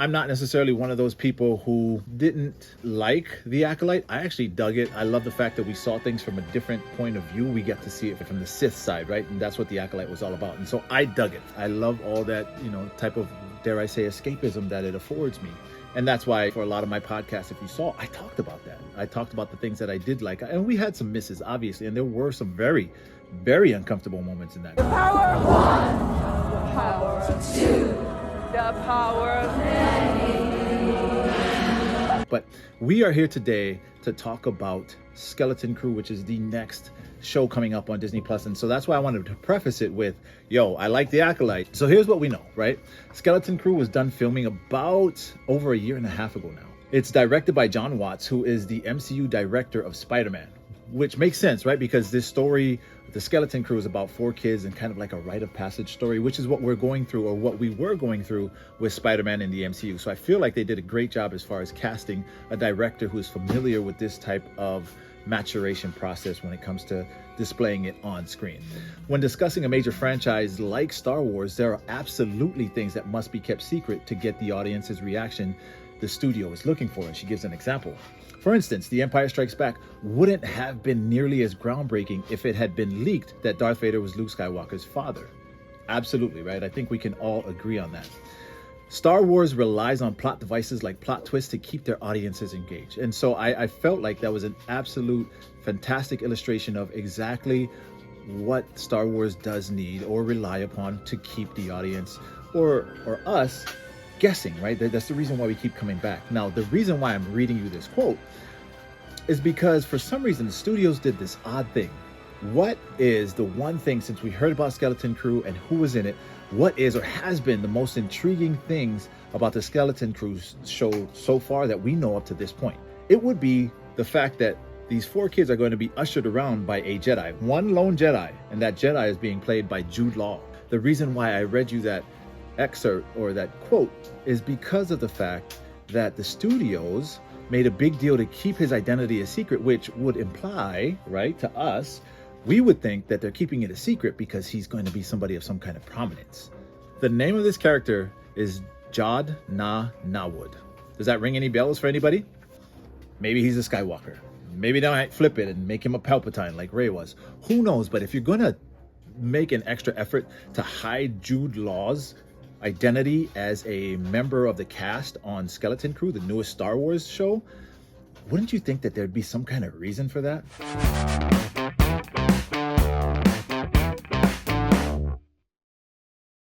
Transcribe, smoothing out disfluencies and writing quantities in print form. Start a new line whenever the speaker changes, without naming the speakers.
I'm not necessarily one of those people who didn't like The Acolyte. I actually dug it. I love the fact that we saw things from a different point of view. We get to see it from the Sith side, right? And that's what The Acolyte was all about. And so I dug it. I love all that, type of, dare I say, escapism that it affords me. And that's why for a lot of my podcasts, if you saw, I talked about that. I talked about the things that I did like. And we had some misses, obviously. And there were some very, very uncomfortable moments in that.
The power of one. The power of two. The power of many.
But we are here today to talk about Skeleton Crew, which is the next show coming up on Disney Plus. And so that's why I wanted to preface it with, I like The Acolyte. So here's what we know, right? Skeleton Crew was done filming about over a year and a half ago now. It's directed by John Watts, who is the MCU director of Spider-Man, which makes sense, right? Because this story, the Skeleton Crew, is about 4 kids and kind of like a rite of passage story, which is what we're going through, or what we were going through with Spider-Man in the MCU. So I feel like they did a great job as far as casting a director who is familiar with this type of maturation process when it comes to displaying it on screen. When discussing a major franchise like Star Wars, there are absolutely things that must be kept secret to get the audience's reaction the studio is looking for. And she gives an example. For instance, The Empire Strikes Back wouldn't have been nearly as groundbreaking if it had been leaked that Darth Vader was Luke Skywalker's father. Absolutely, right? I think we can all agree on that. Star Wars relies on plot devices like plot twists to keep their audiences engaged. And so I felt like that was an absolute fantastic illustration of exactly what Star Wars does need or rely upon to keep the audience or us guessing, right? That's the reason why we keep coming back. Now, the reason why I'm reading you this quote is because for some reason the studios did this odd thing. What is the one thing, since we heard about Skeleton Crew and who was in it, what is or has been the most intriguing things about the Skeleton Crew show so far that we know up to this point? It would be the fact that these 4 kids are going to be ushered around by a Jedi, one lone Jedi, and that Jedi is being played by Jude Law. The reason why I read you that excerpt or that quote is because of the fact that the studios made a big deal to keep his identity a secret, which would imply, right, to us, we would think that they're keeping it a secret because he's going to be somebody of some kind of prominence. The name of this character is Jod Na Nawud. Does that ring any bells for anybody? Maybe he's a Skywalker. Maybe they might flip it and make him a Palpatine like Rey was. Who knows? But if you're going to make an extra effort to hide Jude Law's identity as a member of the cast on Skeleton Crew, the newest Star Wars show, wouldn't you think that there'd be some kind of reason for that?